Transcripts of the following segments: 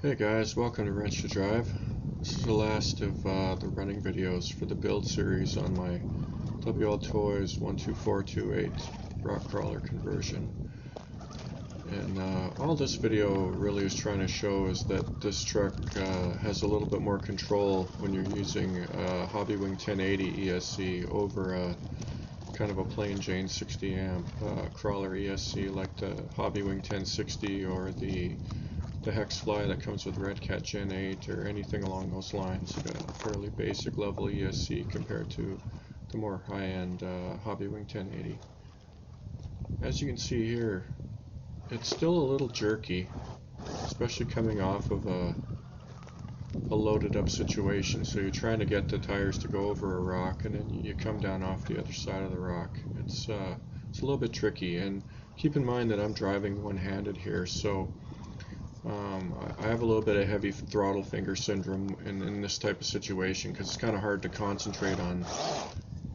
Hey guys, welcome to Wrench to Drive. This is the last of the running videos for the build series on my WLToys 12428 rock crawler conversion. And all this video really is trying to show is that this truck has a little bit more control when you're using Hobbywing 1080 ESC over a kind of a plain Jane 60 amp crawler ESC like the Hobbywing 1060 or the hex fly that comes with Red Cat Gen 8 or anything along those lines. A fairly basic level ESC compared to the more high-end Hobbywing 1080. As you can see here, it's still a little jerky, especially coming off of a loaded up situation. So you're trying to get the tires to go over a rock and then you come down off the other side of the rock. It's a little bit tricky, and keep in mind that I'm driving one-handed here, so I have a little bit of heavy throttle finger syndrome in this type of situation because it's kind of hard to concentrate on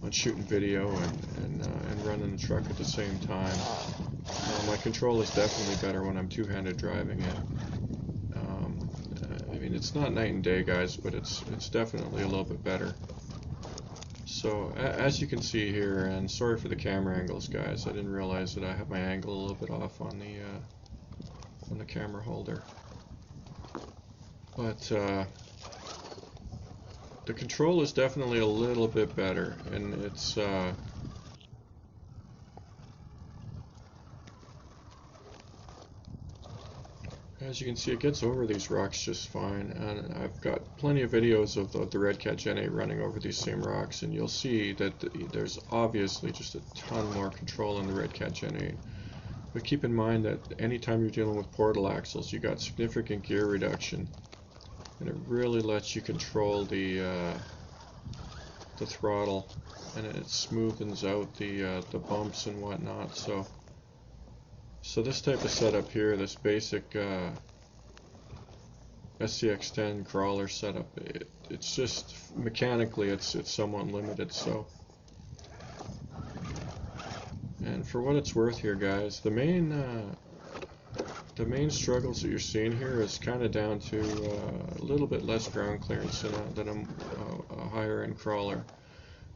shooting video and running the truck at the same time. My control is definitely better when I'm two-handed driving it. I mean, it's not night and day, guys, but it's definitely a little bit better. So as you can see here, and sorry for the camera angles, guys, I didn't realize that I have my angle a little bit off on the camera holder. But the control is definitely a little bit better, and it's as you can see, it gets over these rocks just fine, and I've got plenty of videos of the Red Cat Gen 8 running over these same rocks, and you'll see that there's obviously just a ton more control in the Red Cat Gen 8. But keep in mind that anytime you're dealing with portal axles, you got significant gear reduction, and it really lets you control the throttle, and it smoothens out the bumps and whatnot. So this type of setup here, this basic SCX10 crawler setup, it's just mechanically it's somewhat limited. So. And for what it's worth here, guys, the main struggles that you're seeing here is kind of down to a little bit less ground clearance than a higher end crawler.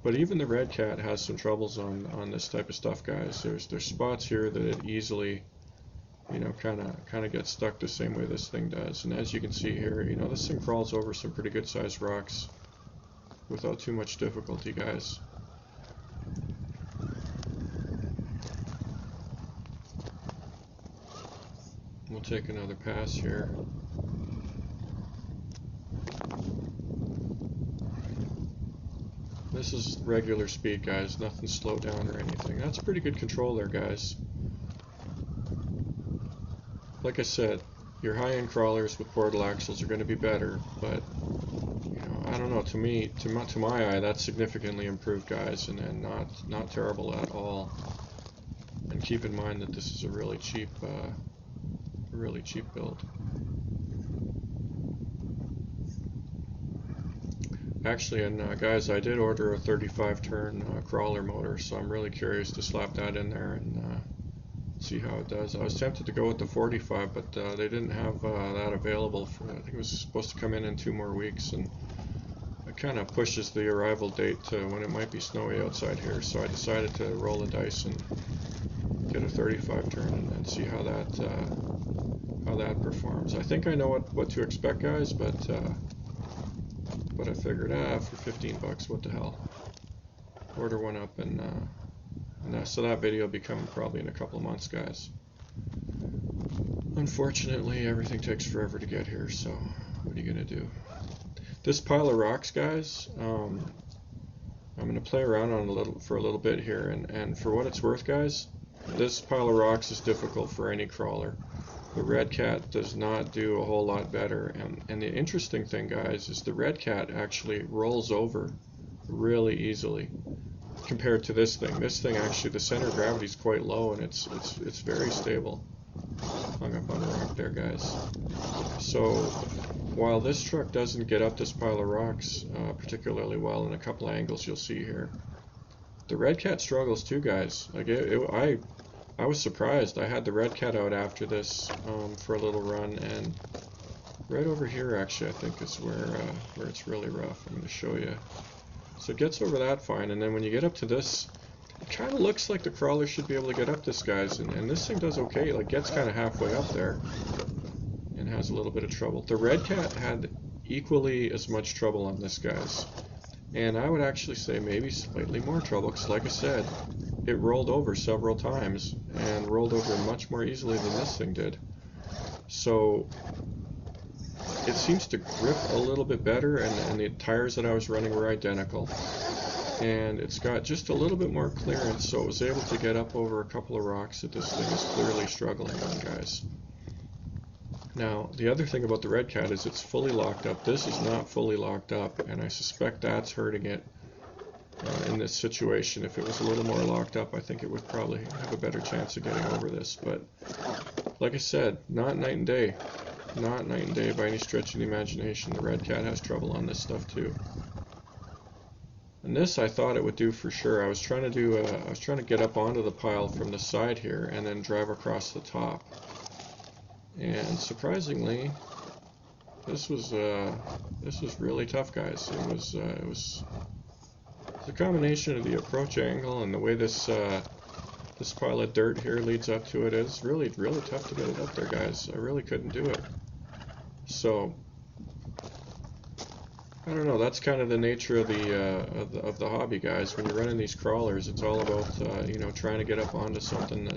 But even the Red Cat has some troubles on this type of stuff, guys. There's spots here that it easily, you know, kind of gets stuck the same way this thing does. And as you can see here, you know, this thing crawls over some pretty good sized rocks without too much difficulty, guys. We'll take another pass here. This is regular speed, guys, nothing slowed down or anything. That's pretty good control there, guys. Like I said, your high-end crawlers with portal axles are going to be better, but you know, I don't know, to me, to my eye, that's significantly improved, guys, and not terrible at all. And keep in mind that this is a really cheap build. Actually, and guys, I did order a 35 turn crawler motor, so I'm really curious to slap that in there and see how it does. I was tempted to go with the 45, but they didn't have that available for, I think it was supposed to come in 2 more weeks, and it kind of pushes the arrival date to when it might be snowy outside here, so I decided to roll the dice and get a 35 turn and see how that performs. I think I know what to expect, guys, but I figured, for 15 bucks, what the hell, order one up, and so that video will be coming probably in a couple of months, guys. Unfortunately, everything takes forever to get here, so what are you gonna do? This pile of rocks, guys, I'm gonna play around on for a little bit here, and for what it's worth, guys, this pile of rocks is difficult for any crawler. The Red Cat does not do a whole lot better, and the interesting thing, guys, is the Red Cat actually rolls over really easily compared to this thing. This thing actually, the center of gravity is quite low, and it's very stable. Hung up on a rock there, guys. So while this truck doesn't get up this pile of rocks particularly well in a couple angles you'll see here, the Red Cat struggles too, guys. Like I was surprised. I had the Red Cat out after this for a little run, and Right over here, actually, I think is where it's really rough. I'm going to show you. So it gets over that fine, and then when you get up to this, it kind of looks like the crawler should be able to get up this, guys, and this thing does okay. Like, gets kind of halfway up there and has a little bit of trouble. The red cat had equally as much trouble on this, guys, and I would actually say maybe slightly more trouble, because like I said, it rolled over several times and rolled over much more easily than this thing did. So it seems to grip a little bit better, and the tires that I was running were identical. And it's got just a little bit more clearance, so it was able to get up over a couple of rocks that this thing is clearly struggling on, guys. Now, the other thing about the red cat is it's fully locked up. This is not fully locked up, and I suspect that's hurting it in this situation. If it was a little more locked up, I think it would probably have a better chance of getting over this. But like I said, not night and day. Not night and day by any stretch of the imagination. The red cat has trouble on this stuff too. And this I thought it would do for sure. I was trying to get up onto the pile from the side here and then drive across the top. And surprisingly, this was really tough, guys. It was the combination of the approach angle and the way this pile of dirt here leads up to it is really tough to get it up there, guys. I really couldn't do it. So I don't know. That's kind of the nature of the hobby, guys. When you're running these crawlers, it's all about you know, trying to get up onto something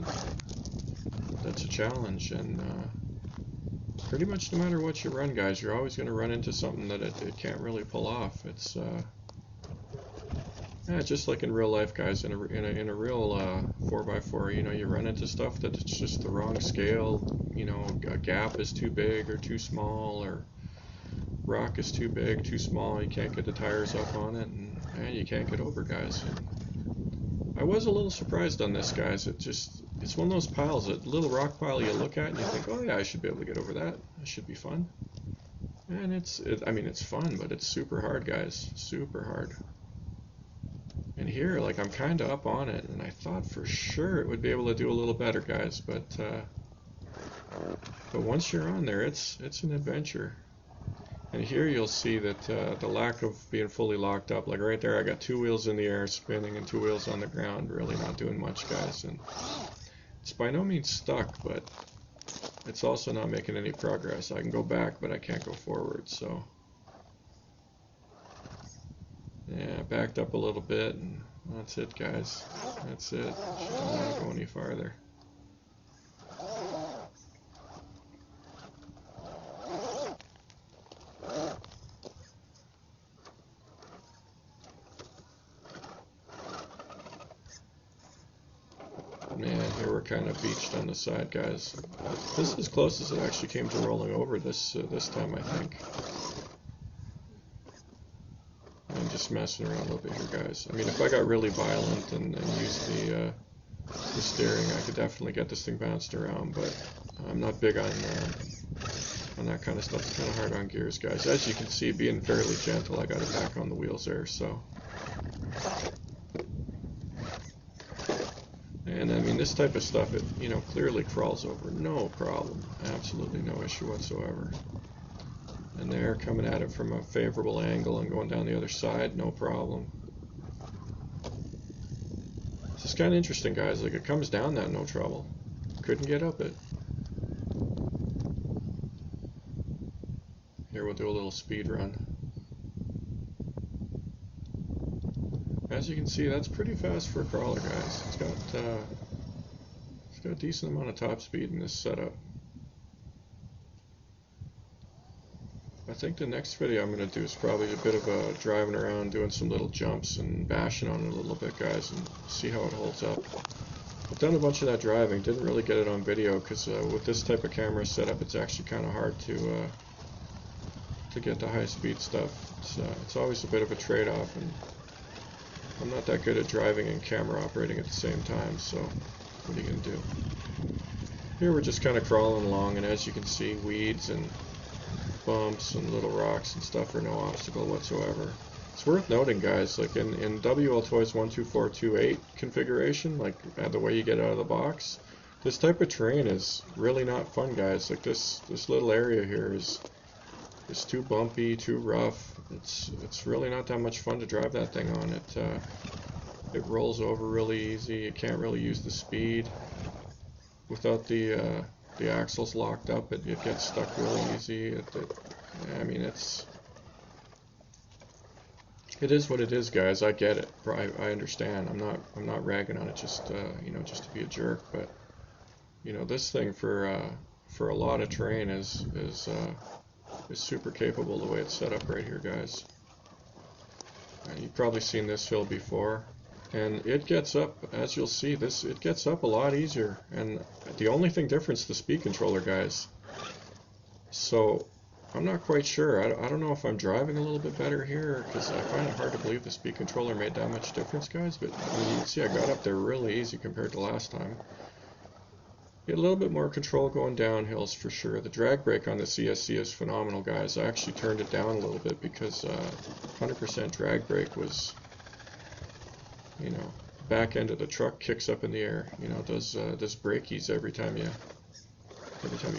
that's a challenge. And pretty much no matter what you run, guys, you're always going to run into something that it can't really pull off. It's yeah, just like in real life, guys. In a real 4x4, you know, you run into stuff that's just the wrong scale. You know, a gap is too big or too small, or rock is too big, too small. You can't get the tires up on it, and you can't get over, guys. And I was a little surprised on this, guys. It's one of those piles, a little rock pile you look at and you think, oh yeah, I should be able to get over that. That should be fun. And I mean, it's fun, but it's super hard, guys. Super hard. And here, like, I'm kind of up on it, and I thought for sure it would be able to do a little better, guys. But once you're on there, it's an adventure. And here you'll see that the lack of being fully locked up, like right there, I got 2 wheels in the air spinning and 2 wheels on the ground, really not doing much, guys. And it's by no means stuck, but it's also not making any progress. I can go back, but I can't go forward, so yeah, backed up a little bit, and that's it, guys. That's it. Should not go any farther. Man, here we're kind of beached on the side, guys. This is as close as it actually came to rolling over this time, I think. I'm just messing around a little bit here, guys. I mean, if I got really violent and used the steering, I could definitely get this thing bounced around, but I'm not big on that kind of stuff. It's kind of hard on gears, guys. As you can see, being fairly gentle, I got it back on the wheels there, so. And I mean, this type of stuff, it, you know, clearly crawls over, no problem, absolutely no issue whatsoever. And they're coming at it from a favorable angle and going down the other side, no problem. This is kind of interesting, guys. Like, it comes down that no trouble. Couldn't get up it. Here we'll do a little speed run. As you can see, that's pretty fast for a crawler, guys. It's got a decent amount of top speed in this setup. I think the next video I'm going to do is probably a bit of a driving around, doing some little jumps and bashing on it a little bit, guys, and see how it holds up. I've done a bunch of that driving, didn't really get it on video because with this type of camera setup, it's actually kind of hard to get the high-speed stuff. It's always a bit of a trade-off, and I'm not that good at driving and camera operating at the same time, so what are you going to do? Here we're just kind of crawling along, and as you can see, weeds and bumps and little rocks and stuff are no obstacle whatsoever. It's worth noting, guys, like in WLToys 12428 configuration, like the way you get out of the box, this type of terrain is really not fun, guys. Like this little area here is is too bumpy, too rough. It's really not that much fun to drive that thing on. It rolls over really easy. You can't really use the speed without the axles locked up. It gets stuck really easy. I mean, it is what it is, guys. I get it. I understand. I'm not ragging on it just you know, just to be a jerk. But you know, this thing for a lot of terrain is super capable the way it's set up right here, guys. You've probably seen this hill before, and it gets up, as you'll see, it gets up a lot easier. And the only thing different is the speed controller, guys. So I'm not quite sure. I don't know if I'm driving a little bit better here, because I find it hard to believe the speed controller made that much difference, guys. But I mean, you can see I got up there really easy compared to last time. Get a little bit more control going down hills for sure. The drag brake on the CSC is phenomenal, guys. I actually turned it down a little bit because 100% drag brake was, you know, back end of the truck kicks up in the air. You know, does brakies every time you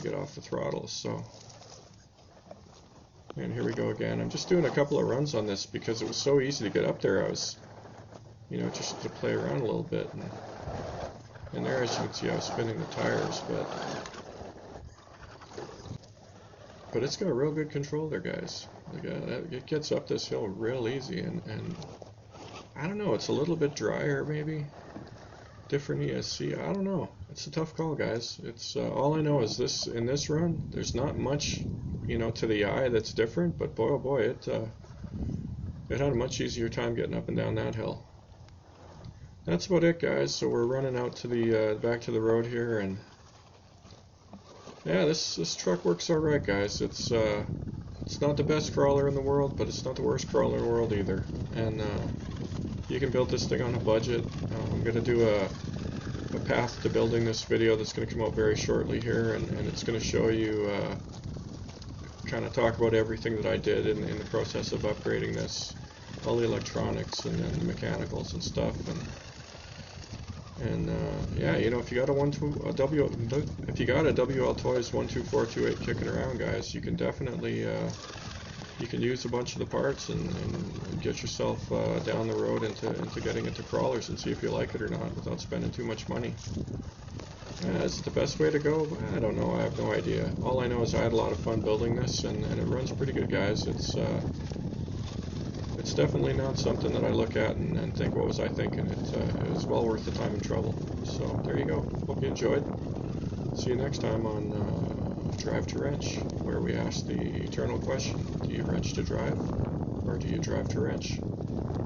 get off the throttle. So, and here we go again. I'm just doing a couple of runs on this because it was so easy to get up there. I was, you know, just to play around a little bit. And there, as you can see, I was spinning the tires, but it's got a real good control there, guys. Like, it gets up this hill real easy, and I don't know, it's a little bit drier maybe, different ESC. I don't know. It's a tough call, guys. It's all I know is this in this run, there's not much, you know, to the eye that's different, but boy, oh boy, it had a much easier time getting up and down that hill. That's about it, guys. So we're running out to the back to the road here, and yeah, this truck works all right, guys. It's not the best crawler in the world, but it's not the worst crawler in the world either. And you can build this thing on a budget. I'm gonna do a path to building this video that's gonna come out very shortly here, and it's gonna show you kind of talk about everything that I did in the process of upgrading this, all the electronics and the mechanicals and stuff, and yeah, you know, if you got a WLToys 12428 kicking around, guys, you can definitely you can use a bunch of the parts and get yourself down the road into getting into crawlers and see if you like it or not without spending too much money. Is it the best way to go? I don't know. I have no idea. All I know is I had a lot of fun building this, and it runs pretty good, guys. It's definitely not something that I look at and think, what was I thinking? It was well worth the time and trouble. So there you go. Hope you enjoyed. See you next time on Drive to Wrench, where we ask the eternal question: do you wrench to drive, or do you drive to wrench?